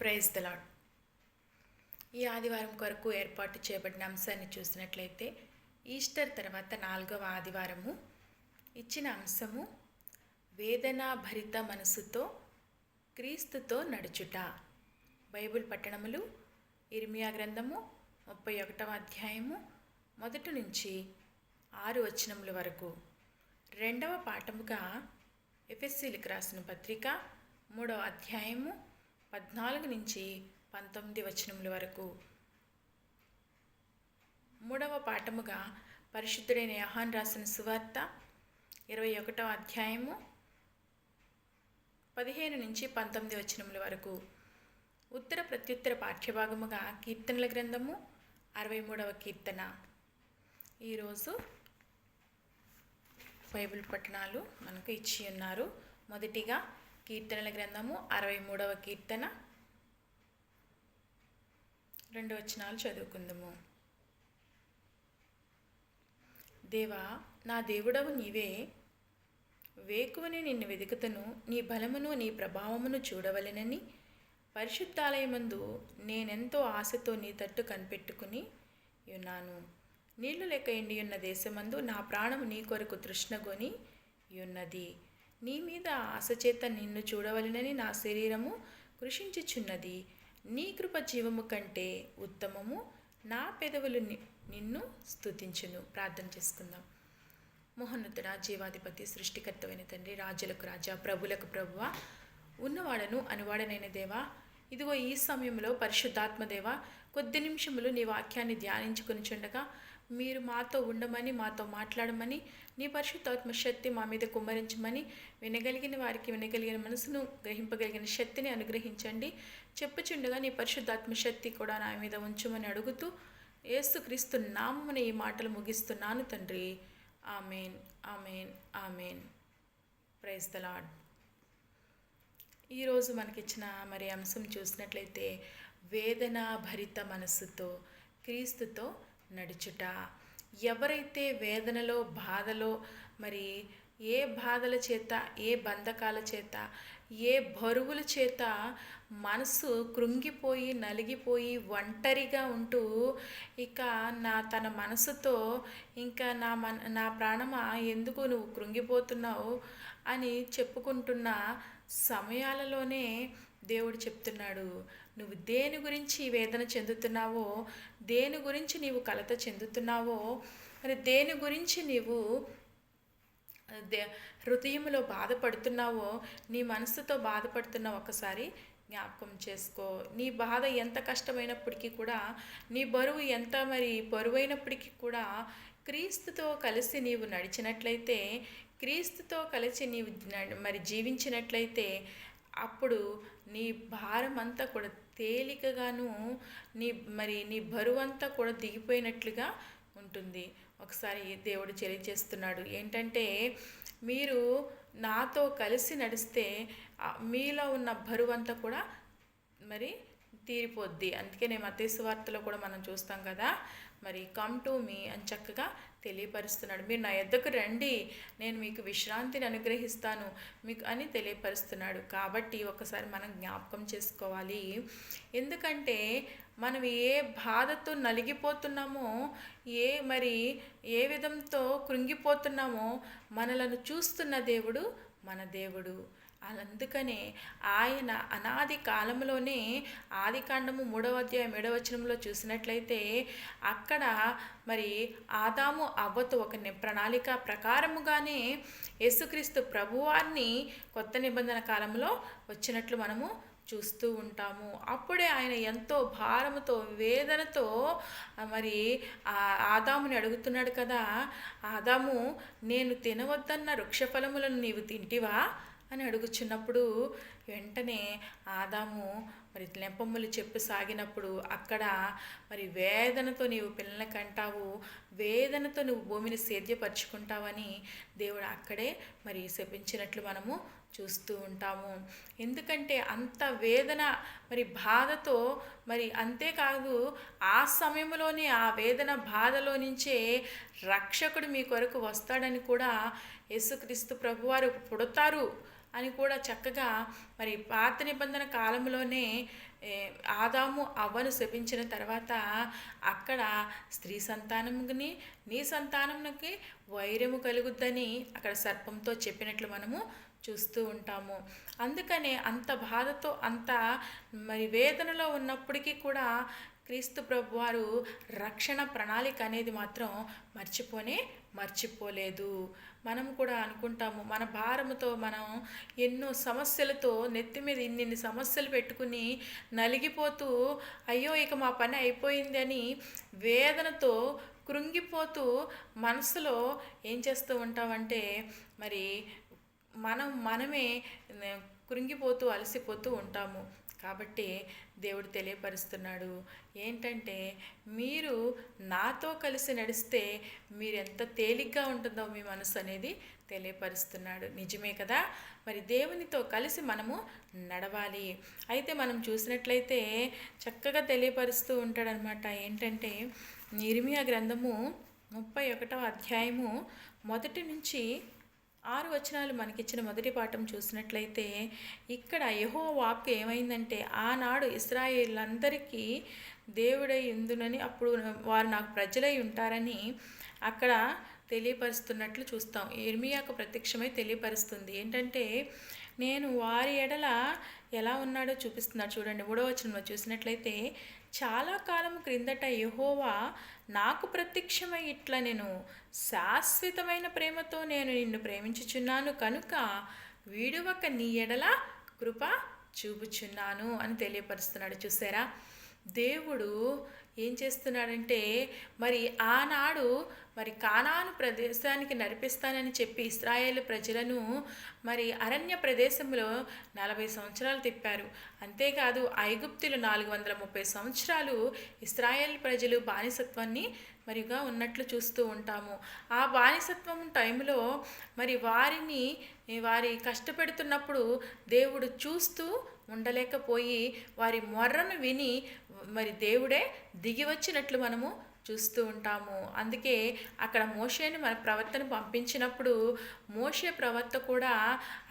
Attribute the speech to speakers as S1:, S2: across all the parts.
S1: Praise the lord. ఈ ఆదివారం కొరకు ఏర్పాటు చేయబడిన అంశాన్ని చూసినట్లయితే ఈస్టర్ తర్వాత 4వ ఆదివారము ఇచ్చిన అంశము వేదనాభరిత మనసుతో క్రీస్తుతో నడుచుట. బైబిల్ పట్టణములు ఇర్మియా గ్రంథము 31వ అధ్యాయము 1 నుంచి 6 వచనముల వరకు. రెండవ పాఠముగా ఎఫెసీలకు రాసిన పత్రిక 3వ అధ్యాయము 14 నుంచి 19 వచనముల వరకు. మూడవ పాఠముగా పరిశుద్ధుడైన యోహాను రాసిన సువార్త 21వ అధ్యాయము 15 నుంచి 19 వచనముల వరకు. ఉత్తర ప్రత్యుత్తర పాఠ్యభాగముగా కీర్తనల గ్రంథము 63వ కీర్తన. ఈరోజు బైబిల్ పట్టణాలు మనకు ఇచ్చి ఉన్నారు. మొదటిగా కీర్తనల గ్రంథము 63వ కీర్తన 2 వచనాలు చదువుకుందాము. దేవా, నా దేవుడవు నీవే, వేకువని నిన్ను వెతుకుతను, నీ బలమును నీ ప్రభావమును చూడవలెనని పరిశుద్ధాలయమందు నేనెంతో ఆశతో నీ తట్టు కనిపెట్టుకుని ఉన్నాను. నీళ్లు లెక్క ఎండియున్న దేశమందు నా ప్రాణము నీ కొరకు తృష్ణగొని ఉన్నది. నీ మీద ఆశచేత నిన్ను చూడవలెనని నా శరీరము కృషించుచున్నది. నీ కృప జీవము కంటే ఉత్తమము, నా పెదవులు నిన్ను స్తుతించును. ప్రార్థన చేసుకుందాం. మహోన్నతుడా, జీవాధిపతి, సృష్టికర్తమైన తండ్రి, రాజులకు రాజా, ప్రభులకు ప్రభువ, ఉన్నవాడను అనువాడనైన దేవా, ఇదిగో ఈ సమయంలో పరిశుద్ధాత్మ దేవా, కొద్ది నిమిషములు నీ వాక్యాన్ని ధ్యానించుకొని చుండగా మీరు మాతో ఉండమని, మాతో మాట్లాడమని, నీ పరిశుద్ధాత్మ శక్తి మా మీద కుమ్మరించమని, వినగలిగిన వారికి వినగలిగిన మనసును గ్రహింపగలిగిన శక్తిని అనుగ్రహించండి. చెప్పుచుండగా నీ పరిశుద్ధాత్మ శక్తి కూడా నా మీద ఉంచుమని అడుగుతూ యేసుక్రీస్తు నామమున ఈ మాటలు ముగిస్తున్నాను తండ్రి. Amen, amen, amen. Praise the lord. ఈరోజు మనకిచ్చిన అంశం చూసినట్లయితే వేదనాభరిత మనస్సుతో క్రీస్తుతో నడుచుట. ఎవరైతే వేదనలో, బాధలో, ఏ బాధల చేత, ఏ బంధకాల చేత, ఏ బరువుల చేత మనసు కృంగిపోయి నలిగిపోయి ఒంటరిగా ఉంటూ ఇక తన మనసుతో ఇంకా నా ప్రాణమా ఎందుకు నువ్వు కృంగిపోతున్నావు అని చెప్పుకుంటున్న సమయాలలోనే దేవుడు చెప్తున్నాడు, నువ్వు దేని గురించి వేదన చెందుతున్నావో, దేని గురించి నీవు కలత చెందుతున్నావో, దేని గురించి నీవు హృదయంలో బాధపడుతున్నావో, నీ మనసుతో బాధపడుతున్నావు ఒకసారి జ్ఞాపకం చేసుకో. నీ బాధ ఎంత కష్టమైనప్పటికీ కూడా, నీ బరువు ఎంత బరువైనప్పటికీ కూడా క్రీస్తుతో కలిసి నీవు నడిచినట్లయితే, క్రీస్తుతో కలిసి నీవు జీవించినట్లయితే అప్పుడు నీ భారం అంతా కూడా తేలికగాను, నీ బరువంతా కూడా దిగిపోయినట్లుగా ఉంటుంది. ఒకసారి దేవుడు తెలియజేస్తున్నాడు ఏంటంటే, మీరు నాతో కలిసి నడిస్తే మీలో ఉన్న బరువంతా కూడా తీరిపోద్ది. అందుకే నేను మత్తయి సువార్తలో కూడా మనం చూస్తాం కదా, కమ్ టు మీ అని చక్కగా తెలియపరుస్తున్నాడు. మీరు నా యొద్దకు రండి, నేను మీకు విశ్రాంతిని అనుగ్రహిస్తాను మీకు అని తెలియపరుస్తున్నాడు. కాబట్టి ఒకసారి మనం జ్ఞాపకం చేసుకోవాలి. ఎందుకంటే మనం ఏ బాధతో నలిగిపోతున్నామో, ఏ విధంతో కృంగిపోతున్నామో మనలను చూస్తున్న దేవుడు మన దేవుడు. అందుకనే ఆయన అనాది కాలంలోనే ఆదికాండము 3వ అధ్యాయం 7వ వచనంలో చూసినట్లయితే అక్కడ ఆదాము అవ్వతో ఒక ప్రణాళిక ప్రకారముగానే యేసుక్రీస్తు ప్రభువారిని కొత్త నిబంధన కాలంలో వచ్చినట్లు మనము చూస్తూ ఉంటాము. అప్పుడే ఆయన ఎంతో భారముతో, వేదనతో ఆదాముని అడుగుతున్నాడు కదా, ఆదాము, నేను తినవద్దన్న వృక్షఫలములను నీవు తింటివా అని అడుగుచున్నప్పుడు వెంటనే ఆదాము నెపములు చెప్పసాగినప్పుడు అక్కడ వేదనతో నీవు పిల్లల్ని కంటావు, వేదనతో నువ్వు భూమిని సేద్యపరుచుకుంటావని దేవుడు అక్కడే శపించినట్లు మనము చూస్తూ ఉంటాము. ఎందుకంటే అంత వేదన బాధతో అంతేకాదు ఆ సమయంలోనే ఆ వేదన బాధలో నుంచే రక్షకుడు మీ కొరకు వస్తాడని కూడా, యేసుక్రీస్తు ప్రభువారు పుడతారు అని కూడా చక్కగా పాత నిబంధన కాలంలోనే ఏ, ఆదాము అవ్వను శపించిన తర్వాత అక్కడ స్త్రీ సంతానముని నీ సంతానమునకి వైరము కలుగుద్దని అక్కడ సర్పంతో చెప్పినట్లు మనము చూస్తూ ఉంటాము. అందుకనే అంత బాధతో అంత మరి వేదనలో ఉన్నప్పటికీ కూడా క్రీస్తు ప్రభు వారు రక్షణ ప్రణాళిక అనేది మాత్రం మర్చిపోలేదు. మనం కూడా అనుకుంటాము మన భారముతో మనం ఎన్నో సమస్యలతో నెత్తి మీద ఇన్ని సమస్యలు పెట్టుకుని నలిగిపోతూ అయ్యో ఇక మా పని అయిపోయింది అని వేదనతో కృంగిపోతూ మనసులో ఏం చేస్తూ ఉంటామంటే మరి మనమే కృంగిపోతూ అలసిపోతూ ఉంటాము. కాబట్టి దేవుడు తెలియపరుస్తున్నాడు ఏంటంటే మీరు నాతో కలిసి నడిస్తే మీరు ఎంత తేలిగ్గా ఉంటుందో మీ మనసు అనేది తెలియపరుస్తున్నాడు. నిజమే కదా. మరి దేవునితో కలిసి మనము నడవాలి. అయితే మనం చూసినట్లయితే చక్కగా తెలియపరుస్తూ ఉంటాడనమాట. ఏంటంటే ఇర్మీయా గ్రంథము 31వ అధ్యాయము 1 నుంచి 6 వచనాలు మనకిచ్చిన మొదటి పాఠం చూసినట్లయితే ఇక్కడ యెహోవా వాక్కు ఏమైందంటే ఆనాడు ఇశ్రాయేలులందరికీ దేవుడై ఉందునని అప్పుడు వారు నాకు ప్రజలై ఉంటారని అక్కడ తెలియపరుస్తున్నట్లు చూస్తాం. ఇర్మీయాకు ప్రత్యక్షమై తెలియపరుస్తుంది. ఏంటంటే నేను వారి ఎడల ఎలా ఉన్నాడో చూపిస్తున్నాడు. చూడండి 3వ వచనంలో చూసినట్లయితే చాలా కాలం క్రిందట యెహోవా నాకు ప్రత్యక్షమై ఇట్లా నేను శాశ్వతమైన ప్రేమతో నేను నిన్ను ప్రేమించుచున్నాను కనుక వీడువక నీ ఎడల కృప చూపుచున్నాను అని తెలియపరుస్తున్నాడు. చూసారా, దేవుడు ఏం చేస్తున్నాడంటే మరి ఆనాడు మరి కానాను ప్రదేశానికి నడిపిస్తానని చెప్పి ఇశ్రాయేలు ప్రజలను మరి అరణ్య ప్రదేశంలో 40 సంవత్సరాలు తిప్పారు. అంతేకాదు ఐగుప్తులు 430 సంవత్సరాలు ఇశ్రాయేల్ ప్రజలు బానిసత్వాన్ని మరిగా ఉన్నట్లు చూస్తూ ఉంటాము. ఆ బానిసత్వం టైంలో మరి వారి కష్టపెడుతున్నప్పుడు దేవుడు చూస్తూ ఉండలేకపోయి వారి మొర్రను విని మరి దేవుడే దిగి వచ్చినట్లు మనము చూస్తూ ఉంటాము. అందుకే అక్కడ మోషేని మన ప్రవక్తను పంపించినప్పుడు మోషే ప్రవక్త కూడా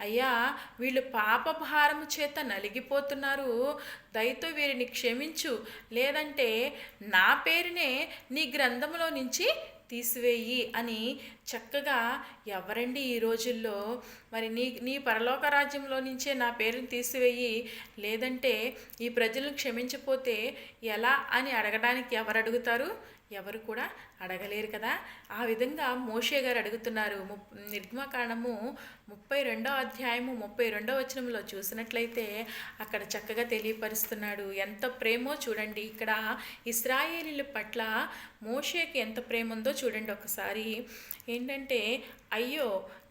S1: అయ్యా వీళ్ళు పాపభారము చేత నలిగిపోతున్నారు, దయతో వీరిని క్షమించు, లేదంటే నా పేరునే నీ గ్రంథంలో నుంచి తీసివేయి అని చక్కగా ఎవరండి ఈ రోజుల్లో మరి నీ పరలోక రాజ్యంలో నుంచే నా పేరుని తీసివేయి, లేదంటే ఈ ప్రజలను క్షమించకపోతే ఎలా అని అడగడానికి ఎవరు అడుగుతారు? ఎవరు కూడా అడగలేరు కదా. ఆ విధంగా మోషే గారు అడుగుతున్నారు. నిర్గమకాండము 32వ అధ్యాయము 32వ వచనంలో చూసినట్లయితే అక్కడ చక్కగా తెలియపరుస్తున్నాడు. ఎంత ప్రేమో చూడండి. ఇక్కడ ఇశ్రాయేలీల పట్ల మోషేకి ఎంత ప్రేమ ఉందో చూడండి ఒకసారి. ఏంటంటే అయ్యో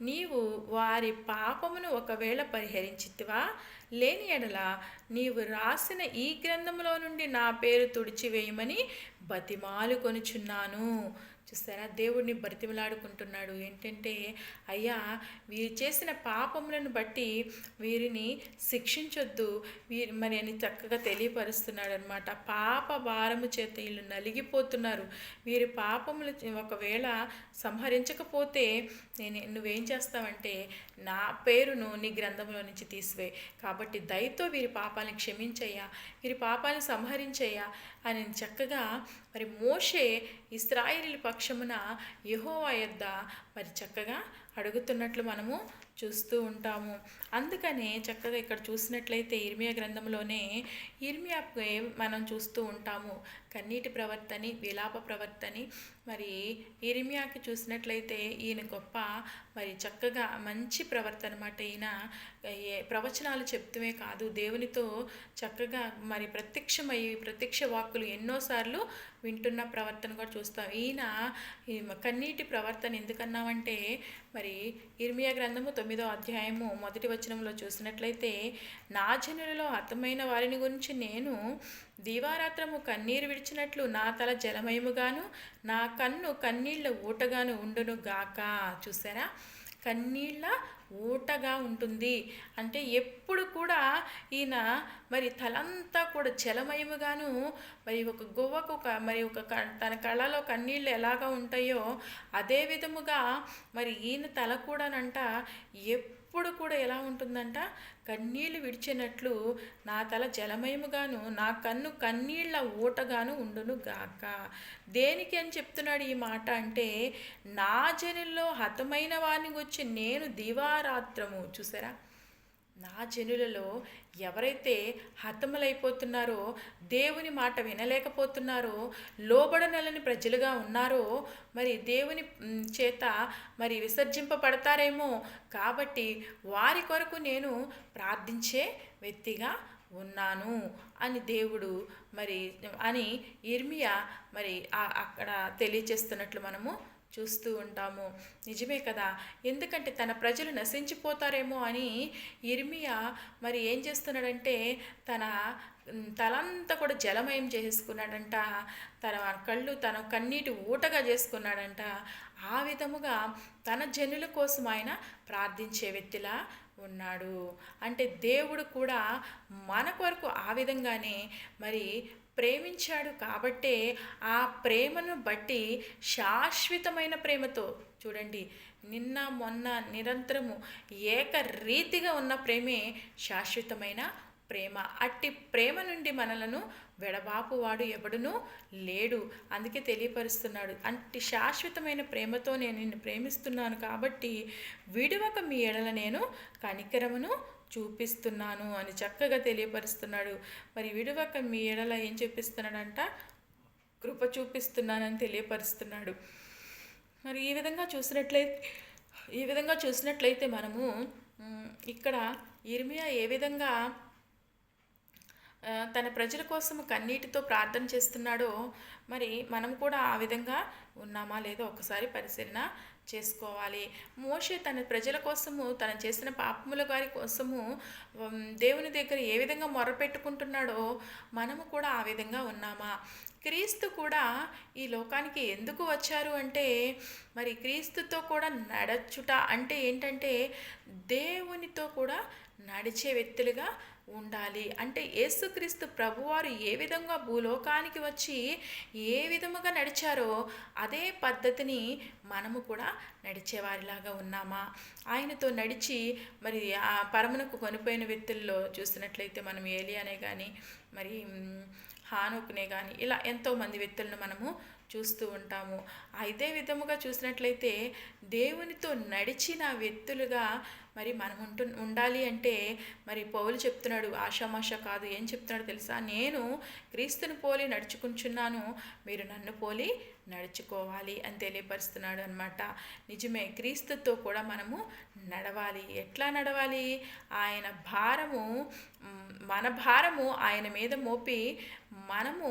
S1: నీవు వారి పాపమును ఒకవేళ పరిహరించితివా, లేని ఎడల నీవు రాసిన ఈ గ్రంథంలో నుండి నా పేరు తుడిచివేయమని బతిమాలు కొనుచున్నాను. చూస్తారా, దేవుడిని బ్రతిమలాడుకుంటున్నాడు. ఏంటంటే అయ్యా వీరు చేసిన పాపములను బట్టి వీరిని శిక్షించొద్దు మరి అని చక్కగా తెలియపరుస్తున్నాడు అనమాట. పాప భారము చేత వీళ్ళు నలిగిపోతున్నారు. వీరి పాపములు ఒకవేళ సంహరించకపోతే నువ్వేం చేస్తావంటే నా పేరును నీ గ్రంథంలో నుంచి తీసివే. కాబట్టి దయతో వీరి పాపాలను క్షమించయ్యా, వీరి పాపాలను సంహరించయ్యా అని చక్కగా మరి మోషే ఇశ్రాయేలీయుల పక్షమున యెహోవా యొద్ద మరి చక్కగా అడుగుతున్నట్లు మనము చూస్తూ ఉంటాము. అందుకనే చక్కగా ఇక్కడ చూసినట్లయితే ఇర్మీయా గ్రంథంలోనే ఇర్మీయాకు మనం చూస్తూ ఉంటాము కన్నీటి ప్రవర్తని, విలాప ప్రవర్తని. మరి ఇర్మీయాకి చూసినట్లయితే ఈయన గొప్ప మరి చక్కగా మంచి ప్రవర్తన అన్నమాట. ఈయన ప్రవచనాలు చెప్తూనే కాదు, దేవునితో చక్కగా మరి ప్రత్యక్ష వాక్కులు ఎన్నోసార్లు వింటున్న ప్రవర్తన కూడా చూస్తాం. ఈయన కన్నీటి ప్రవర్తన ఎందుకన్నామంటే మరి ఇర్మీయా గ్రంథము 9వ అధ్యాయము 1వ వచనంలో చూసినట్లయితే నా జనులలో హతమైన వారిని గురించి నేను దీవారాత్రము కన్నీరు విడిచినట్లు నా తల జలమయముగాను నా కన్ను కన్నీళ్ళ ఊటగాను ఉండును గాక. చూసారా, కన్నీళ్ళ ఊటగా ఉంటుంది అంటే ఎప్పుడు కూడా ఈయన మరి తలంతా కూడా జలమయముగాను మరి ఒక గువ్వకు మరి తన కళ్ళలో కన్నీళ్ళు ఎలాగా ఉంటాయో అదే విధముగా మరి ఈయన తల కూడానంట ఎప్పుడు కూడా ఎలా ఉంటుందంట, కన్నీళ్లు విడిచినట్లు నా తల జలమయముగాను నా కన్ను కన్నీళ్ల ఊటగాను ఉండును గాక. దేనికి అని చెప్తున్నాడు ఈ మాట అంటే, నా జనుల్లో హతమైన వారిని గురించి నేను దివారాత్రము, చూసారా, నా జనులలో ఎవరైతే హతములైపోతున్నారో, దేవుని మాట వినలేకపోతున్నారో, లోబడనలని ప్రజలుగా ఉన్నారో, మరి దేవుని చేత మరి విసర్జింపబడతారేమో, కాబట్టి వారి కొరకు నేను ప్రార్థించే వ్యక్తిగా ఉన్నాను అని దేవుడు మరి అని ఇర్మియా మరి అక్కడ తెలియచేస్తున్నట్లు మనము చూస్తూ ఉంటాము. నిజమే కదా, ఎందుకంటే తన ప్రజలు నశించిపోతారేమో అని ఇర్మియా మరి ఏం చేస్తున్నాడంటే, తన తలంతా కూడా జలమయం చేసుకున్నాడంట, తన కళ్ళు తన కన్నీటి ఊటగా చేసుకున్నాడంట. ఆ విధముగా తన జనుల కోసం ఆయన ప్రార్థించే వ్యక్తిలా ఉన్నాడు. అంటే దేవుడు కూడా మన కొరకు ఆ విధంగానే మరి ప్రేమించాడు కాబట్టే ఆ ప్రేమను బట్టి శాశ్వతమైన ప్రేమతో, చూడండి, నిన్న మొన్న నిరంతరము ఏకరీతిగా ఉన్న ప్రేమే శాశ్వతమైన ప్రేమ. అట్టి ప్రేమ నుండి మనలను వెడబాపువాడు ఎవడునూ లేడు. అందుకే తెలియపరుస్తున్నాడు, అట్టి శాశ్వతమైన ప్రేమతో నేను నిన్ను ప్రేమిస్తున్నాను కాబట్టి విడువక మీ ఎడల నేను కనికరమును చూపిస్తున్నాను అని చక్కగా తెలియపరుస్తున్నాడు. మరి విడువక మీ ఎడల ఏం చూపిస్తున్నాడంట, కృప చూపిస్తున్నానని తెలియపరుస్తున్నాడు. మరి ఈ విధంగా చూసినట్లయితే మనము ఇక్కడ ఇర్మియా ఏ విధంగా తన ప్రజల కోసం కన్నీటితో ప్రార్థన చేస్తున్నాడో, మరి మనం కూడా ఆ విధంగా ఉన్నామా లేదో ఒకసారి పరిశీలన చేసుకోవాలి. మోషే తన ప్రజల కోసము, తను చేసిన పాపముల వారి కోసము దేవుని దగ్గర ఏ విధంగా మొరపెట్టుకుంటున్నాడో మనము కూడా ఆ విధంగా ఉన్నామా? క్రీస్తు కూడా ఈ లోకానికి ఎందుకు వచ్చారు అంటే, మరి క్రీస్తుతో కూడా నడచుట అంటే ఏంటంటే దేవునితో కూడా నడిచే వ్యక్తులుగా ఉండాలి. అంటే యేసుక్రీస్తు ప్రభువారు ఏ విధంగా భూలోకానికి వచ్చి ఏ విధముగా నడిచారో అదే పద్ధతిని మనము కూడా నడిచేవారిలాగా ఉన్నామా? ఆయనతో నడిచి మరి ఆ పరమునకు కొనిపోయిన వ్యక్తుల్లో చూసినట్లయితే మనం ఏలియానే కానీ, మరి హానోకునే కానీ, ఇలా ఎంతోమంది వ్యక్తులను మనము చూస్తూ ఉంటాము. ఇదే విధముగా చూసినట్లయితే దేవునితో నడిచిన వ్యక్తులుగా మరి మనం ఉండాలి అంటే, మరి పౌలు చెప్తున్నాడు, ఆషామాష కాదు. ఏం చెప్తున్నాడు తెలుసా? నేను క్రీస్తుని పోలి నడుచుకుంటున్నాను, మీరు నన్ను పోలి నడుచుకోవాలి అని తెలియపరుస్తున్నాడు అన్నమాట. నిజమే, క్రీస్తుతో కూడా మనము నడవాలి. ఎట్లా నడవాలి? ఆయన భారము, మన భారము ఆయన మీద మోపి మనము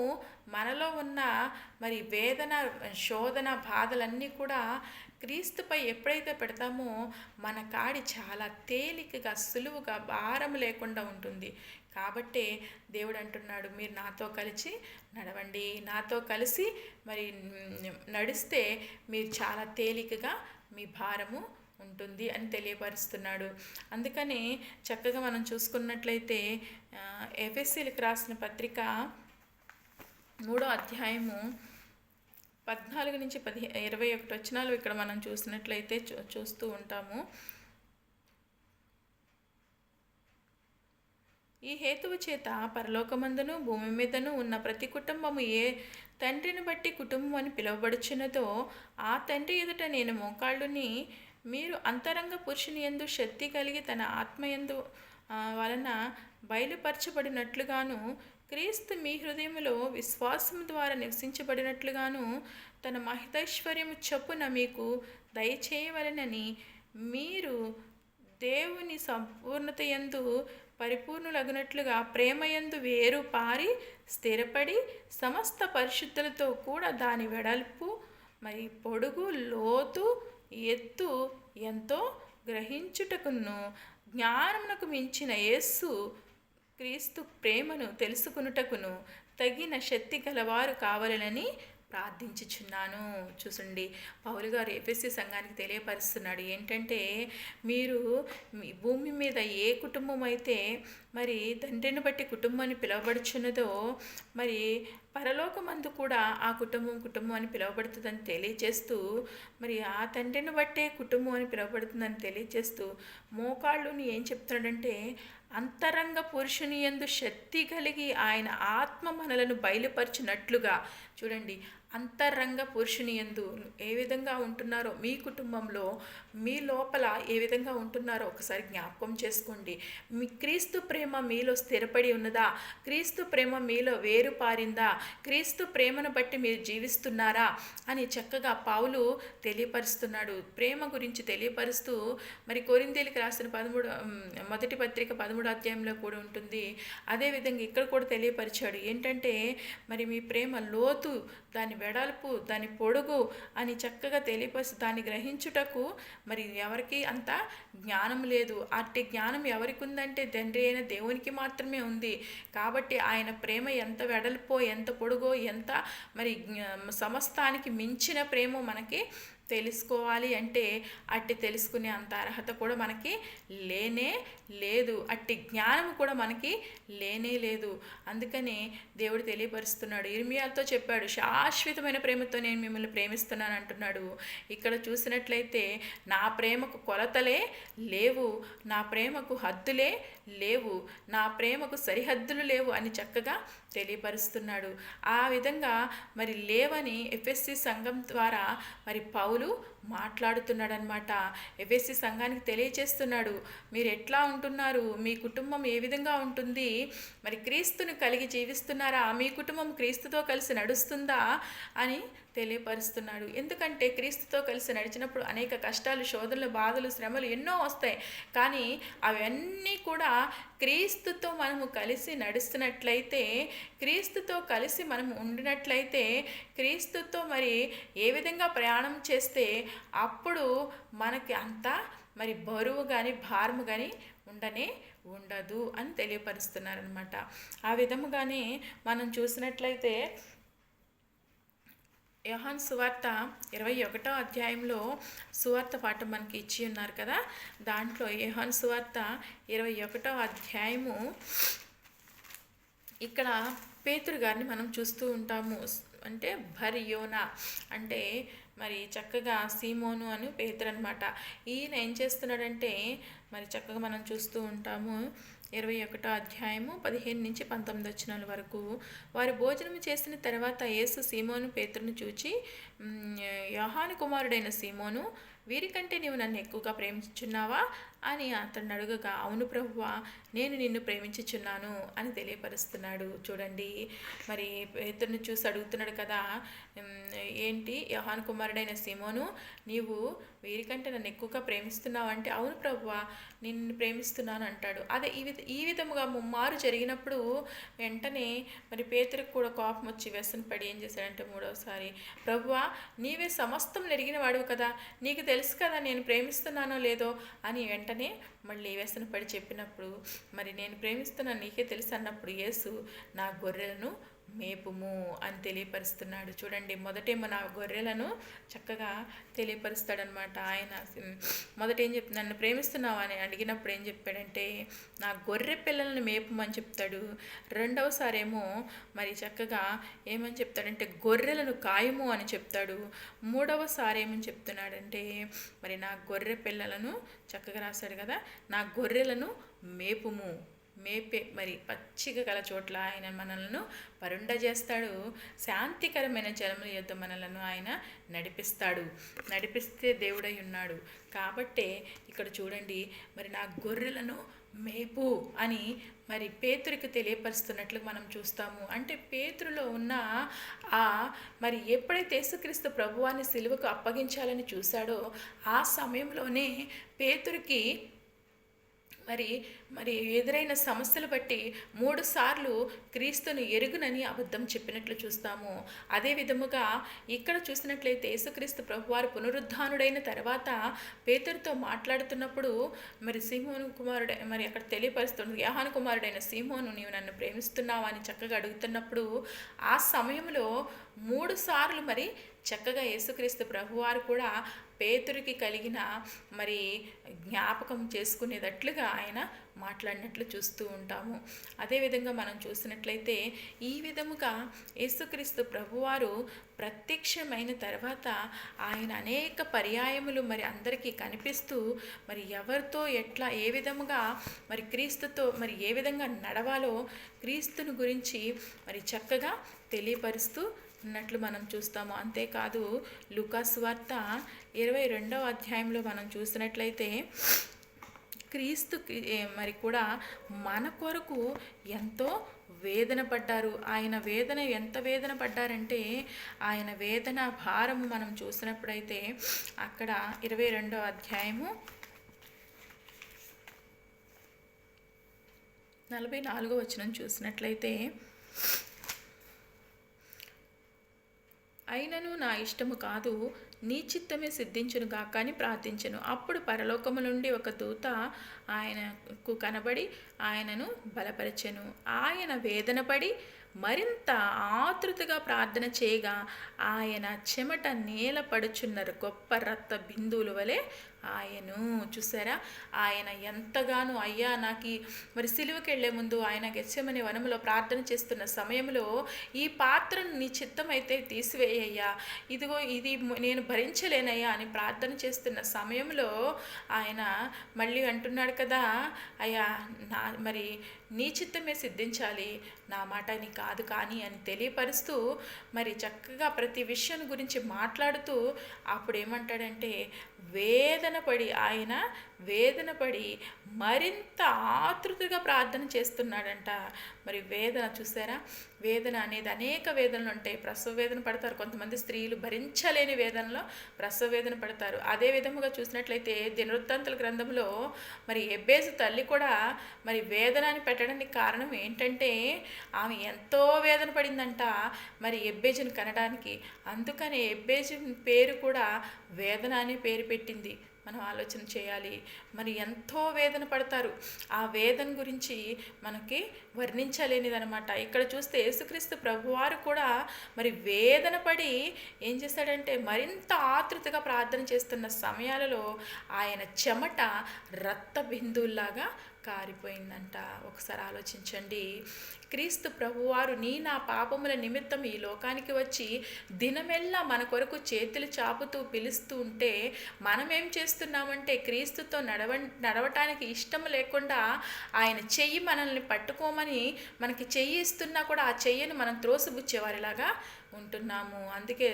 S1: మనలో ఉన్న మరి వేదన, శోధన, బాధలన్నీ కూడా క్రీస్తుపై ఎప్పుడైతే పెడతామో మన కాడి చాలా తేలికగా, సులువుగా, భారం లేకుండా ఉంటుంది. కాబట్టే దేవుడు అంటున్నాడు, మీరు నాతో కలిసి నడవండి, నాతో కలిసి మరి నడిస్తే మీరు చాలా తేలికగా మీ భారము ఉంటుంది అని తెలియపరుస్తున్నాడు. అందుకని చక్కగా మనం చూసుకున్నట్లయితే ఎఫెసీయులకు రాసిన పత్రిక 3వ అధ్యాయము 14 నుంచి 21 వచనాలు ఇక్కడ మనం చూసినట్లయితే చూస్తూ ఉంటాము. ఈ హేతువు చేత పరలోకమందును భూమి మీదను ఉన్న ప్రతి కుటుంబము ఏ తండ్రిని బట్టి కుటుంబం అని పిలువబడుచున్నదో ఆ తండ్రి ఎదుట నేను మోకాళ్ళుని, మీరు అంతరంగ పురుషుని యందు శక్తి కలిగి తన ఆత్మయందు వలన బయలుపరచబడినట్లుగాను, క్రీస్తు మీ హృదయములో విశ్వాసము ద్వారా నివసించబడినట్లుగాను తన మహితైశ్వర్యము చొప్పున మీకు దయచేయవలెనని, మీరు దేవుని సంపూర్ణతయందు పరిపూర్ణులగునట్లుగా ప్రేమయందు వేరు పారి స్థిరపడి సమస్త పరిశుద్ధులతో కూడా దాని వెడల్పు మరి పొడుగు, లోతు, ఎత్తు ఎంతో గ్రహించుటకును జ్ఞానమునకు మించిన యేసు క్రీస్తు ప్రేమను తెలుసుకునుటకును తగిన శక్తి గలవారు కావాలని ప్రార్థించుచున్నాను. చూసండి, పౌలు గారు ఎఫెసీ సంఘానికి తెలియపరుస్తున్నాడు ఏంటంటే, మీరు మీ భూమి మీద ఏ కుటుంబం అయితే మరి తండ్రిని బట్టి కుటుంబాన్ని పిలువబడుచున్నదో, మరి పరలోకమందు కూడా ఆ కుటుంబం అని పిలువబడుతుందని తెలియచేస్తూ, మరి ఆ తండ్రిని బట్టే కుటుంబం అని పిలువబడుతుందని తెలియచేస్తూ మోకాళ్ళుని ఏం చెప్తున్నాడంటే, అంతరంగ పురుషుని యందు శక్తి కలిగి ఆయన ఆత్మ మనలను బయలుపరిచినట్లుగా. చూడండి, అంతరంగ పురుషుని యందు ఏ విధంగా ఉంటున్నారో, మీ కుటుంబంలో మీ లోపల ఏ విధంగా ఉంటున్నారో ఒకసారి జ్ఞాపకం చేసుకోండి. మీ క్రీస్తు ప్రేమ మీలో స్థిరపడి ఉన్నదా? క్రీస్తు ప్రేమ మీలో వేరు పారిందా? క్రీస్తు ప్రేమను బట్టి మీరు జీవిస్తున్నారా అని చక్కగా పౌలు తెలియపరుస్తున్నాడు. ప్రేమ గురించి తెలియపరుస్తూ మరి కొరింథీయులకు రాసిన మొదటి పత్రిక 13వ అధ్యాయంలో కూడా ఉంటుంది. అదేవిధంగా ఇక్కడ కూడా తెలియపరిచాడు ఏంటంటే, మరి మీ ప్రేమ లోతు, దాని వెడల్పు, దాని పొడుగు అని చక్కగా తెలియపరిచి దాన్ని గ్రహించుటకు మరి ఎవరికి అంత జ్ఞానం లేదు. అట్టి జ్ఞానం ఎవరికి ఉందంటే తండ్రి అయిన దేవునికి మాత్రమే ఉంది. కాబట్టి ఆయన ప్రేమ ఎంత వెడల్పో, ఎంత పొడుగో, ఎంత మరి సమస్తానికి మించిన ప్రేమ మనకి తెలుసుకోవాలి అంటే అట్టి తెలుసుకునే అంత అర్హత కూడా మనకి లేనే లేదు. అట్టి జ్ఞానం కూడా మనకి లేనే లేదు. అందుకని దేవుడు తెలియపరుస్తున్నాడు. ఇర్మియాతో చెప్పాడు, శాశ్వతమైన ప్రేమతో నేను మిమ్మల్ని ప్రేమిస్తున్నాను అంటున్నాడు. ఇక్కడ చూసినట్లయితే నా ప్రేమకు కొలతలే లేవు, నా ప్రేమకు హద్దులే లేవు, నా ప్రేమకు సరిహద్దులు లేవు అని చక్కగా తెలియపరుస్తున్నాడు. ఆ విధంగా మరి లేవని ఎఫెసీ సంఘం ద్వారా మరి పౌలు మాట్లాడుతున్నాడనమాట. ఎఫెసీ సంఘానికి తెలియచేస్తున్నాడు, మీరు ఎట్లా ఉంటున్నారు, మీ కుటుంబం ఏ విధంగా ఉంటుంది, మరి క్రీస్తుని కలిగి జీవిస్తున్నారా, మీ కుటుంబం క్రీస్తుతో కలిసి నడుస్తుందా అని తెలియపరుస్తున్నాడు. ఎందుకంటే క్రీస్తుతో కలిసి నడిచినప్పుడు అనేక కష్టాలు, శోధనలు, బాధలు, శ్రమలు ఎన్నో వస్తాయి. కానీ అవన్నీ కూడా క్రీస్తుతో మనము కలిసి నడుస్తున్నట్లయితే, క్రీస్తుతో కలిసి మనము ఉండినట్లయితే, క్రీస్తుతో మరి ఏ విధంగా ప్రయాణం చేస్తే అప్పుడు మనకి అంత మరి బరువు కానీ భారము కానీ ఉండదు అని తెలియపరుస్తున్నారనమాట. ఆ విధముగానే మనం చూసినట్లయితే యోహాను సువార్త 21వ అధ్యాయంలో సువార్త పాఠం మనకి ఇచ్చి ఉన్నారు కదా. దాంట్లో యోహాను సువార్త 21వ అధ్యాయము ఇక్కడ పేతురు గారిని మనం చూస్తూ ఉంటాము. అంటే బర్యోనా అంటే మరి చక్కగా సీమోను అని పేతురు అనమాట. ఈయన ఏం చేస్తున్నాడంటే మరి చక్కగా మనం చూస్తూ ఉంటాము. 21వ అధ్యాయము 15 నుంచి 19 వచనాల వరకు. వారు భోజనం చేసిన తర్వాత యేసు సీమోను పేతురును చూచి, యోహాను కుమారుడైన సీమోను, వీరికంటే నీవు నన్ను ఎక్కువగా ప్రేమించుచున్నావా అని అతన్ని అడుగగా, అవును ప్రభువా, నేను నిన్ను ప్రేమించుచున్నాను అని తెలియపరుస్తున్నాడు. చూడండి, మరి పేతురుని చూసి అడుగుతున్నాడు కదా, ఏంటి యోహాను కుమారుడైన సీమోను, నీవు వీరికంటే నన్ను ఎక్కువగా ప్రేమిస్తున్నావు అంటే, అవును ప్రభువా, నిన్ను ప్రేమిస్తున్నాను అంటాడు. అదే ఈ విధముగా ముమ్మారు జరిగినప్పుడు వెంటనే మరి పేతురుకు కూడా కోపం వచ్చి వ్యసనపడి ఏం చేశాడంటే, మూడవసారి, ప్రభువా, నీవే సమస్తం నెరిగిన వాడువు కదా, నీకు తెలుసు కదా నేను ప్రేమిస్తున్నానో లేదో అని వెంటనే మళ్ళీ వ్యసనపడి చెప్పినప్పుడు, మరి నేను ప్రేమిస్తున్నాను నీకే తెలుసు అన్నప్పుడు యేసు, నా గొర్రెలను మేపుము అని తెలియపరుస్తున్నాడు. చూడండి, మొదటేమో నా గొర్రెలను చక్కగా తెలియపరుస్తాడనమాట. ఆయన మొదట ఏం చెప్తుంది, నన్ను ప్రేమిస్తున్నావా అని అడిగినప్పుడు ఏం చెప్పాడంటే, నా గొర్రె పిల్లలను మేపమని చెప్తాడు. రెండవసారి ఏమో మరి చక్కగా ఏమని చెప్తాడంటే, గొర్రెలను కాయము అని చెప్తాడు. మూడవసారి ఏమని చెప్తున్నాడంటే, మరి నా గొర్రె పిల్లలను చక్కగా రాశాడు కదా, నా గొర్రెలను మేపుము, మేపే మరి పచ్చిక గల చోట్ల ఆయన మనలను పరుండ చేస్తాడు. శాంతికరమైన జలముల యొద్ద మనలను ఆయన నడిపిస్తే దేవుడై ఉన్నాడు. కాబట్టే ఇక్కడ చూడండి, మరి నా గొర్రెలను మేపు అని మరి పేతురికి తెలియపరుస్తున్నట్లు మనం చూస్తాము. అంటే పేతురులో ఉన్న మరి ఎప్పుడైతే యేసుక్రీస్తు ప్రభువాన్ని సిలువకు అప్పగించాలని చూశాడో ఆ సమయంలోనే పేతురికి మరి మరి ఎదురైన సమస్యలు బట్టి 3 సార్లు క్రీస్తును ఎరుగునని అబద్ధం చెప్పినట్లు చూస్తాము. అదే విధముగా ఇక్కడ చూసినట్లయితే యేసుక్రీస్తు ప్రభువారు పునరుద్ధానుడైన తర్వాత పేతురుతో మాట్లాడుతున్నప్పుడు మరి సీమోను కుమారుడు మరి అక్కడ తెలియపరుస్తుంది, యోహాను కుమారుడైన సీమోను, నీవు నన్ను ప్రేమిస్తున్నావా అని చక్కగా అడుగుతున్నప్పుడు ఆ సమయంలో 3 సార్లు మరి చక్కగా యేసుక్రీస్తు ప్రభువారు కూడా పేతురికి కలిగిన మరి జ్ఞాపకం చేసుకునేటట్లుగా ఆయన మాట్లాడినట్లు చూస్తూ ఉంటాము. అదేవిధంగా మనం చూసినట్లయితే ఈ విధముగా యేసుక్రీస్తు ప్రభువారు ప్రత్యక్షమైన తర్వాత ఆయన అనేక పర్యాయములు మరి అందరికీ కనిపిస్తూ మరి ఎవరితో ఎట్లా ఏ విధముగా మరి క్రీస్తుతో మరి ఏ విధంగా నడవాలో క్రీస్తుని గురించి మరి చక్కగా తెలియపరుస్తూ ఉన్నట్లు మనం చూస్తాము. అంతేకాదు లూకా సువార్త 22వ అధ్యాయంలో మనం చూసినట్లయితే క్రీస్తు మరి కూడా మన కొరకు ఎంతో వేదన పడ్డారు. ఆయన ఎంత వేదన పడ్డారంటే ఆయన వేదన భారము మనం చూసినప్పుడైతే అక్కడ 22వ అధ్యాయము 44వ వచనం చూసినట్లయితే, అయినను నా ఇష్టము కాదు నీ చిత్తమే సిద్ధించును గాక అని ప్రార్థించెను. అప్పుడు పరలోకము నుండి ఒక దూత ఆయనకు కనబడి ఆయనను బలపరచెను. ఆయన వేదనపడి మరింత ఆతృతగా ప్రార్థన చేయగా ఆయన చెమట నేల పడుచున్న గొప్ప రక్త బిందువుల వలె ఆయను. చూసారా, ఆయన ఎంతగానో అయ్యా నాకు మరి సిలువకి వెళ్లే ముందు ఆయన గెత్సెమనే వనములో ప్రార్థన చేస్తున్న సమయంలో ఈ పాత్రను నీ చిత్తమైతే తీసివేయ్యా, ఇదిగో ఇది నేను భరించలేనయ్యా అని ప్రార్థన చేస్తున్న సమయంలో ఆయన మళ్ళీ అంటున్నాడు కదా, అయ్యా మరి నీ చిత్తమే సిద్ధించాలి, నా మాట నీ కాదు కానీ అని తెలియపరుస్తూ మరి చక్కగా ప్రతి విషయం గురించి మాట్లాడుతూ అప్పుడు ఏమంటాడంటే ఆయన వేదనపడి మరింత ఆతృతగా ప్రార్థన చేస్తున్నాడంట. మరి వేదన చూసారా, వేదన అనేది అనేక వేదనలు ఉంటాయి. ప్రసవ వేదన పడతారు కొంతమంది స్త్రీలు, భరించలేని వేదనలో ప్రసవ వేదన పడతారు. అదే విధముగా చూసినట్లయితే దినవృత్తాంతుల గ్రంథంలో మరి ఎబ్బేజు తల్లి కూడా మరి వేదన అని పెట్టడానికి కారణం ఏంటంటే ఆమె ఎంతో వేదన పడిందంట మరి ఎబ్బేజుని కనడానికి. అందుకని ఎబ్బేజు పేరు కూడా వేదన అనే పేరు పెట్టింది. మనం ఆలోచన చేయాలి. మరి ఎంతో వేదన పడతారు, ఆ వేదన గురించి మనకి వర్ణించలేనిదనమాట. ఇక్కడ చూస్తే యేసుక్రీస్తు ప్రభువారు కూడా మరి వేదన పడి ఏం చేశాడంటే మరింత ఆతృతగా ప్రార్థన చేస్తున్న సమయాలలో ఆయన చెమట రక్త బిందువుల్లాగా కారిపోయిందంట. ఒకసారి ఆలోచించండి. క్రీస్తు ప్రభువారు నా పాపముల నిమిత్తం ఈ లోకానికి వచ్చి దినమెల్లా మన కొరకు చేతులు చాపుతూ పిలుస్తూ ఉంటే మనమేం చేస్తున్నామంటే క్రీస్తుతో నడవటానికి ఇష్టం లేకుండా ఆయన చెయ్యి మనల్ని పట్టుకోమని మనకి చెయ్యి ఇస్తున్నా కూడా ఆ చెయ్యిని మనం త్రోసిపుచ్చేవారిలాగా ఉంటున్నాము. అందుకే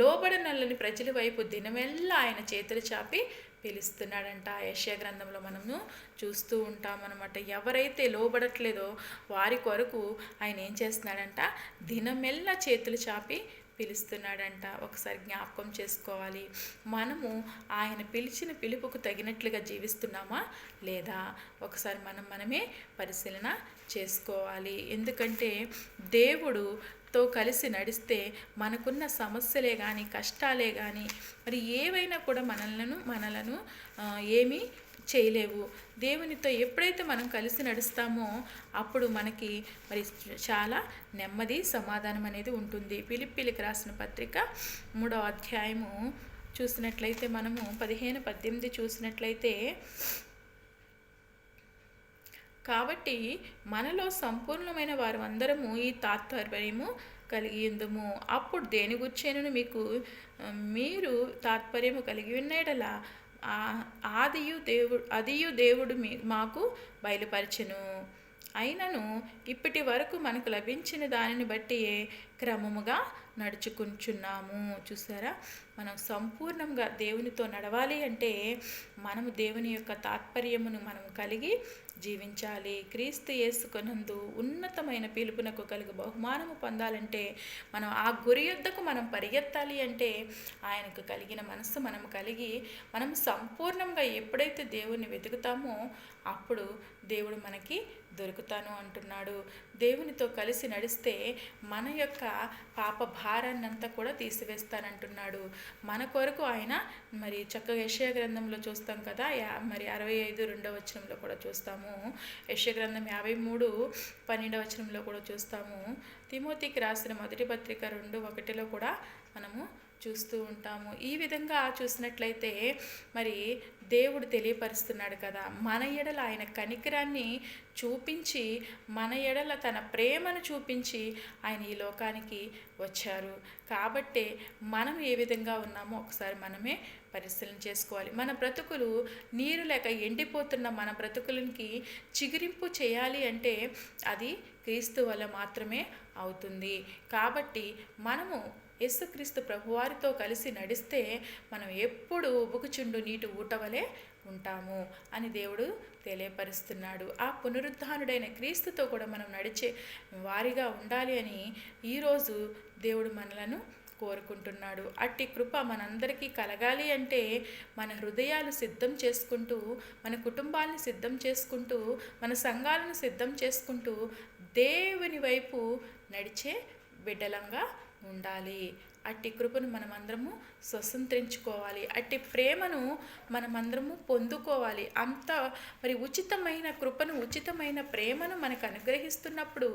S1: లోబడనల్లని ప్రజల వైపు దినమెల్లా ఆయన చేతులు చాపి పిలుస్తున్నాడంట. యెషయా గ్రంథంలో మనము చూస్తూ ఉంటామన్నమాట. ఎవరైతే లోబడట్లేదో వారి కొరకు ఆయన ఏం చేస్తున్నాడంట, దినమెల్లా చేతులు చాపి పిలుస్తున్నాడంట. ఒకసారి జ్ఞాపకం చేసుకోవాలి, మనము ఆయన పిలిచిన పిలుపుకు తగినట్లుగా జీవిస్తున్నామా లేదా ఒకసారి మనమే పరిశీలన చేసుకోవాలి. ఎందుకంటే దేవుడుతో కలిసి నడిస్తే మనకున్న సమస్యలే కానీ కష్టాలే కానీ మరి ఏవైనా కూడా మనలను ఏమీ చేయలేవు. దేవునితో ఎప్పుడైతే మనం కలిసి నడుస్తామో అప్పుడు మనకి మరి చాలా నెమ్మది సమాధానం అనేది ఉంటుంది. ఫిలిప్పీలకు రాసిన పత్రిక 3వ అధ్యాయము చూసినట్లయితే మనము 15-18 చూసినట్లయితే, కాబట్టి మనలో సంపూర్ణమైన వారు అందరము ఈ తాత్పర్యము కలిగి ఉందము. అప్పుడు దేని గుర్చేనను మీరు తాత్పర్యము కలిగి ఉన్నడలా అదియు దేవుడు మాకు బయలుపరచెను. అయినను ఇప్పటి వరకు మనకు లభించిన దానిని బట్టి క్రమముగా నడుచుకుంటున్నాము. చూసారా, మనం సంపూర్ణంగా దేవునితో నడవాలి అంటే మనము దేవుని యొక్క తాత్పర్యమును మనం కలిగి జీవించాలి. క్రీస్తు యేసుకొనందు ఉన్నతమైన పిలుపునకు కలిగి బహుమానము పొందాలంటే మనం ఆ గురి యొద్దకు మనం పరిగెత్తాలి అంటే ఆయనకు కలిగిన మనస్సు మనం కలిగి మనం సంపూర్ణంగా ఎప్పుడైతే దేవుణ్ణి వెతుకుతామో అప్పుడు దేవుడు మనకి దొరుకుతాను అంటున్నాడు. దేవునితో కలిసి నడిస్తే మన యొక్క పాప భారాన్ని అంతా కూడా తీసివేస్తానంటున్నాడు. మన కొరకు ఆయన మరి చక్కగా యెషయా గ్రంథంలో చూస్తాం కదా, మరి 65:2 కూడా చూస్తాము. యెషయా గ్రంథం 53:12 కూడా చూస్తాము. తిమోతికి రాసిన మొదటి పత్రిక 2:1 కూడా మనము చూస్తూ ఉంటాము. ఈ విధంగా చూసినట్లయితే మరి దేవుడు తెలియపరుస్తున్నాడు కదా, మన ఎడల ఆయన కనికరాన్ని చూపించి, మన ఎడల తన ప్రేమను చూపించి ఆయన ఈ లోకానికి వచ్చారు. కాబట్టే మనం ఏ విధంగా ఉన్నామో ఒకసారి మనమే పరిశీలన చేసుకోవాలి. మన బ్రతుకులు నీరు లేక ఎండిపోతున్న మన బ్రతుకులకి చిగురింపు చేయాలి అంటే అది క్రీస్తు వల్ల మాత్రమే అవుతుంది. కాబట్టి మనము యేసుక్రీస్తు ప్రభువారితో కలిసి నడిస్తే మనం ఎప్పుడు ఉబుకుచుండు నీటి ఊటవలే ఉంటాము అని దేవుడు తెలియపరుస్తున్నాడు. ఆ పునరుద్ధానుడైన క్రీస్తుతో కూడా మనం నడిచే వారిగా ఉండాలి అని ఈరోజు దేవుడు మనలను కోరుకుంటున్నాడు. అట్టి కృప మనందరికీ కలగాలి అంటే మన హృదయాలు సిద్ధం చేసుకుంటూ, మన కుటుంబాలను సిద్ధం చేసుకుంటూ, మన సంఘాలను సిద్ధం చేసుకుంటూ దేవుని వైపు నడిచే బిడ్డలంగా ఉండాలి. అట్టి కృపను మనమందరము స్వతంత్రించుకోవాలి. అట్టి ప్రేమను మనమందరము పొందుకోవాలి. అంత మరి ఉచితమైన కృపను, ఉచితమైన ప్రేమను మనకు అనుగ్రహిస్తున్నప్పుడు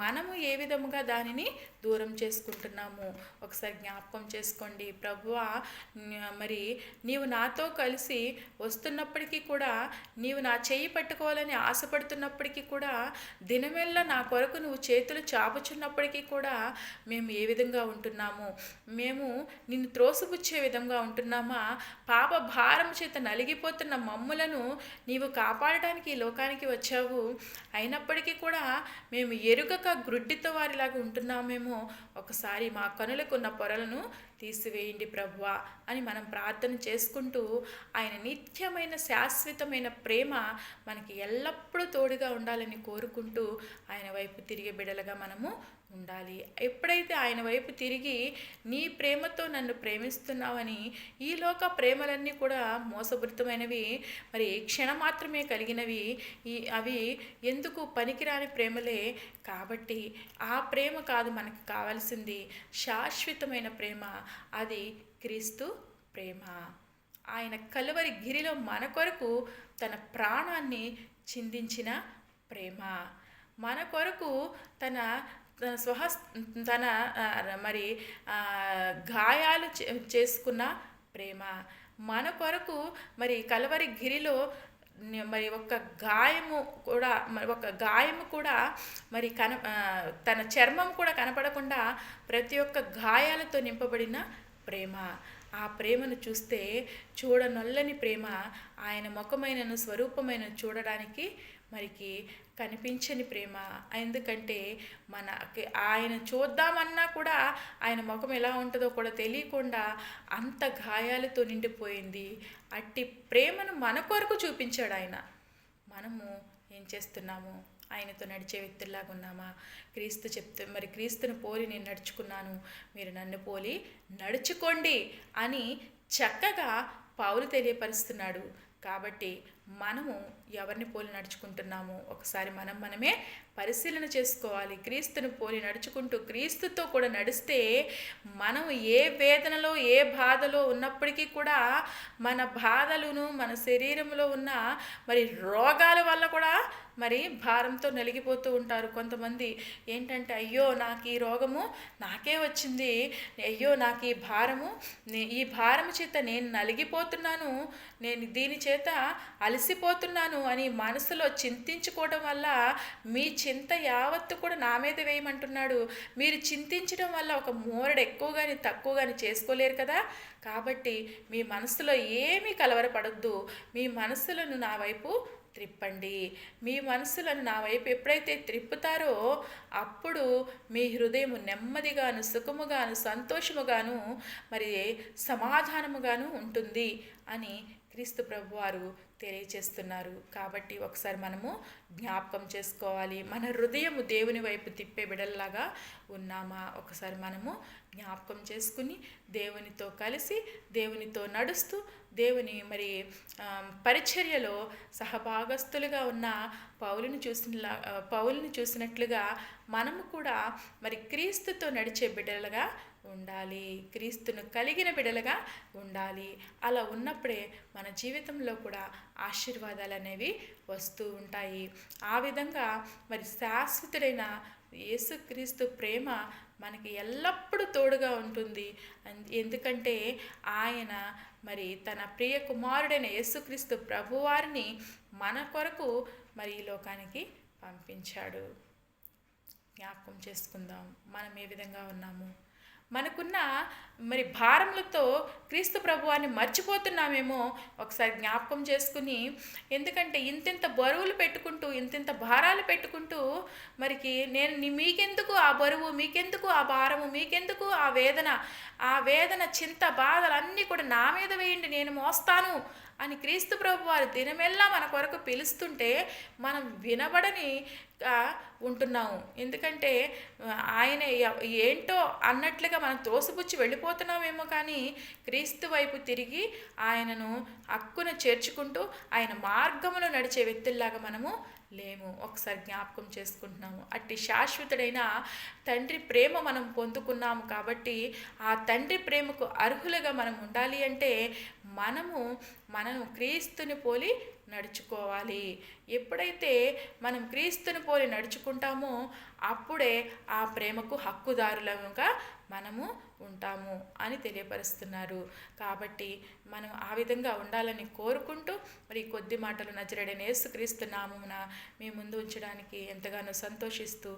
S1: మనము ఏ విధముగా దానిని దూరం చేసుకుంటున్నాము ఒకసారి జ్ఞాపకం చేసుకోండి. ప్రభువా, మరి నీవు నాతో కలిసి వస్తున్నప్పటికీ కూడా, నీవు నా చేయి పట్టుకోవాలని ఆశపడుతున్నప్పటికీ కూడా, దినమెల్లా నా కొరకు నువ్వు చేతులు చాపుచున్నప్పటికీ కూడా మేము ఏ విధంగా ఉంటున్నాము? మేము నిన్ను త్రోసిపుచ్చే విధంగా ఉంటున్నామా? పాప భారం చేత నలిగిపోతున్న మమ్ములను నీవు కాపాడడానికి ఈ లోకానికి వచ్చావు. అయినప్పటికీ కూడా మేము ఎరుగక గ్రుడ్డితో వారిలాగా ఉంటున్నామేమో. ఒకసారి మా కనులకున్న పొరలను తీసివేయండి ప్రభువా అని మనం ప్రార్థన చేసుకుంటూ, ఆయన నిత్యమైన శాశ్వతమైన ప్రేమ మనకి ఎల్లప్పుడూ తోడుగా ఉండాలని కోరుకుంటూ ఆయన వైపు తిరిగే బిడలుగా మనము ఉండాలి. ఎప్పుడైతే ఆయన వైపు తిరిగి నీ ప్రేమతో నన్ను ప్రేమిస్తున్నావని, ఈ లోక ప్రేమలన్నీ కూడా మోసపూరితమైనవి, మరి క్షణం మాత్రమే కలిగినవి, అవి ఎందుకు పనికిరాని ప్రేమలే. కాబట్టి ఆ ప్రేమ కాదు మనకు కావాల్సింది, శాశ్వతమైన ప్రేమ. అది క్రీస్తు ప్రేమ. ఆయన కలువరి గిరిలో మన కొరకు తన ప్రాణాన్ని చిందించిన ప్రేమ, మన కొరకు తన మరి గాయాలు చేసుకున్న ప్రేమ, మన కొరకు మరి కలువరి గిరిలో మరి ఒక గాయము కూడా మరి తన చర్మం కూడా కనపడకుండా ప్రతి ఒక్క గాయాలతో నింపబడిన ప్రేమ. ఆ ప్రేమను చూస్తే చూడనొల్లని ప్రేమ, ఆయన ముఖమైనను స్వరూపమైన చూడడానికి మరికి కనిపించని ప్రేమ. ఎందుకంటే మనకి ఆయన చూద్దామన్నా కూడా ఆయన ముఖం ఎలా ఉంటుందో కూడా తెలియకుండా అంత గాయాలతో నిండిపోయింది. అట్టి ప్రేమను మన కొరకు చూపించాడు ఆయన. మనము ఏం చేస్తున్నాము? ఆయనతో నడిచే వ్యక్తుల్లాగా ఉన్నామా? క్రీస్తు మరి క్రీస్తుని పోలి నేను నడుచుకున్నాను, మీరు నన్ను పోలి నడుచుకోండి అని చక్కగా పౌలు తెలియపరుస్తున్నాడు. కాబట్టి మనము ఎవరిని పోలి నడుచుకుంటున్నాము ఒకసారి మనమే పరిశీలన చేసుకోవాలి. క్రీస్తుని పోలి నడుచుకుంటూ క్రీస్తుతో కూడా నడిస్తే మనం ఏ వేదనలో, ఏ బాధలో ఉన్నప్పటికీ కూడా మన బాధలను, మన శరీరంలో ఉన్న మరి రోగాల వల్ల కూడా మరి భారంతో నలిగిపోతూ ఉంటారు. కొంతమంది ఏంటంటే, అయ్యో నాకు ఈ రోగము నాకే వచ్చింది, అయ్యో నాకు ఈ భారము, ఈ భారము చేత నేను నలిగిపోతున్నాను, నేను దీని చేత అలసిపోతున్నాను అని మనసులో చింతించుకోవడం వల్ల మీ చింత యావత్తు కూడా నా మీద వేయమంటున్నాడు. మీరు చింతించడం వల్ల ఒక మూరడు ఎక్కువ కానీ తక్కువ కానీ చేసుకోలేరు కదా. కాబట్టి మీ మనసులో ఏమీ కలవరపడద్దు. మీ మనసులను నా వైపు త్రిప్పండి. మీ మనసులను నా వైపు ఎప్పుడైతే త్రిప్పుతారో అప్పుడు మీ హృదయం నెమ్మదిగాను, సుఖముగాను, సంతోషముగాను, మరి సమాధానముగాను ఉంటుంది అని క్రీస్తు ప్రభువారు తెలియచేస్తున్నారు. కాబట్టి ఒకసారి మనము జ్ఞాపకం చేసుకోవాలి, మన హృదయము దేవుని వైపు తిప్పే బిడల్లాగా ఉన్నామా ఒకసారి మనము జ్ఞాపకం చేసుకుని దేవునితో కలిసి దేవునితో నడుస్తూ దేవుని మరి పరిచర్యలో సహభాగస్తులుగా ఉన్న పౌలుని చూసినట్లుగా మనము కూడా మరి క్రీస్తుతో నడిచే బిడ్డలుగా ఉండాలి, క్రీస్తును కలిగిన బిడ్డలుగా ఉండాలి. అలా ఉన్నప్పుడే మన జీవితంలో కూడా ఆశీర్వాదాలు అనేవి వస్తూ ఉంటాయి. ఆ విధంగా మరి శాశ్వతుడైన యేసుక్రీస్తు ప్రేమ మనకి ఎల్లప్పుడూ తోడుగా ఉంటుంది. ఎందుకంటే ఆయన మరి తన ప్రియ కుమారుడైన యేసుక్రీస్తు ప్రభువారిని మన కొరకు మరి ఈ లోకానికి పంపించాడు. జ్ఞాపకం చేసుకుందాం మనం ఏ విధంగా ఉన్నాము. మనకున్న మరి భారములతో క్రీస్తు ప్రభువాన్ని మర్చిపోతున్నామేమో ఒకసారి జ్ఞాపకం చేసుకుని, ఎందుకంటే ఇంతింత బరువులు పెట్టుకుంటూ ఇంతింత భారాలు పెట్టుకుంటూ మరికి మీకెందుకు ఆ బరువు, మీకెందుకు ఆ భారము, మీకెందుకు ఆ వేదన చింత బాధలు అన్నీ కూడా నా మీద వేయండి, నేను మోస్తాను అని క్రీస్తు ప్రభు వారు దినమెల్లా మన కొరకు పిలుస్తుంటే మనం వినబడని ఉంటున్నాము. ఎందుకంటే ఆయన ఏంటో అన్నట్లుగా మనం తోసిపుచ్చి వెళ్ళిపోతున్నామేమో, కానీ క్రీస్తు వైపు తిరిగి ఆయనను హక్కున చేర్చుకుంటూ ఆయన మార్గములో నడిచే వ్యక్తుల్లాగా మనము లేము. ఒకసారి జ్ఞాపకం చేసుకుంటున్నాము. అట్టి శాశ్వతుడైన తండ్రి ప్రేమ మనం పొందుకున్నాము. కాబట్టి ఆ తండ్రి ప్రేమకు అర్హులుగా మనం ఉండాలి అంటే మనం క్రీస్తుని పోలి నడుచుకోవాలి. ఎప్పుడైతే మనం క్రీస్తుని పోలి నడుచుకుంటామో అప్పుడే ఆ ప్రేమకు హక్కుదారులుగా మనము ఉంటాము అని తెలియపరుస్తున్నారు. కాబట్టి మనం ఆ విధంగా ఉండాలని కోరుకుంటూ మరి కొద్ది మాటలు నజరేయుడైన యేసుక్రీస్తు నామమున మీ ముందు ఉంచడానికి ఎంతగానో సంతోషిస్తూ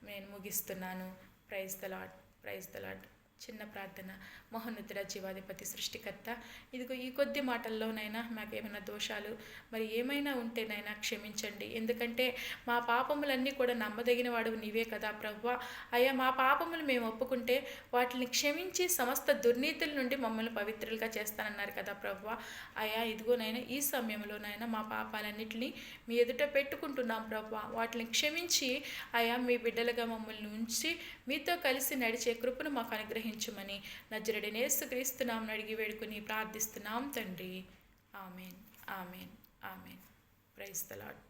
S1: నేను ముగిస్తున్నాను. Praise the lord, praise the lord. చిన్న ప్రార్థన. మహోన్నతుడ, జీవాధిపతి, సృష్టికర్త, ఇదిగో ఈ కొద్ది మాటల్లోనైనా మాకేమైనా దోషాలు మరి ఏమైనా ఉంటేనైనా క్షమించండి. ఎందుకంటే మా పాపములన్నీ కూడా నమ్మదగిన వాడు నీవే కదా ప్రభువా. అయ్యా, మా పాపములు మేము ఒప్పుకుంటే వాటిని క్షమించి సమస్త దుర్నీతుల నుండి మమ్మల్ని పవిత్రులుగా చేస్తానన్నారు కదా ప్రభువా. అయ్యా, ఇదిగోనైనా ఈ సమయంలోనైనా మా పాపాలన్నింటినీ మీ ఎదుట పెట్టుకుంటున్నాం ప్రభువా. వాటిని క్షమించి అయ్యా మీ బిడ్డలుగా మమ్మల్ని ఉంచి మీతో కలిసి నడిచే కృపను మాకు అనుగ్రహించమని నజరేయుడైన యేసుక్రీస్తు నామమున అడిగి వేడుకొని ప్రార్థిస్తున్నాం తండ్రి. ఆమేన్, ఆమేన్, ఆమేన్. Praise the lord.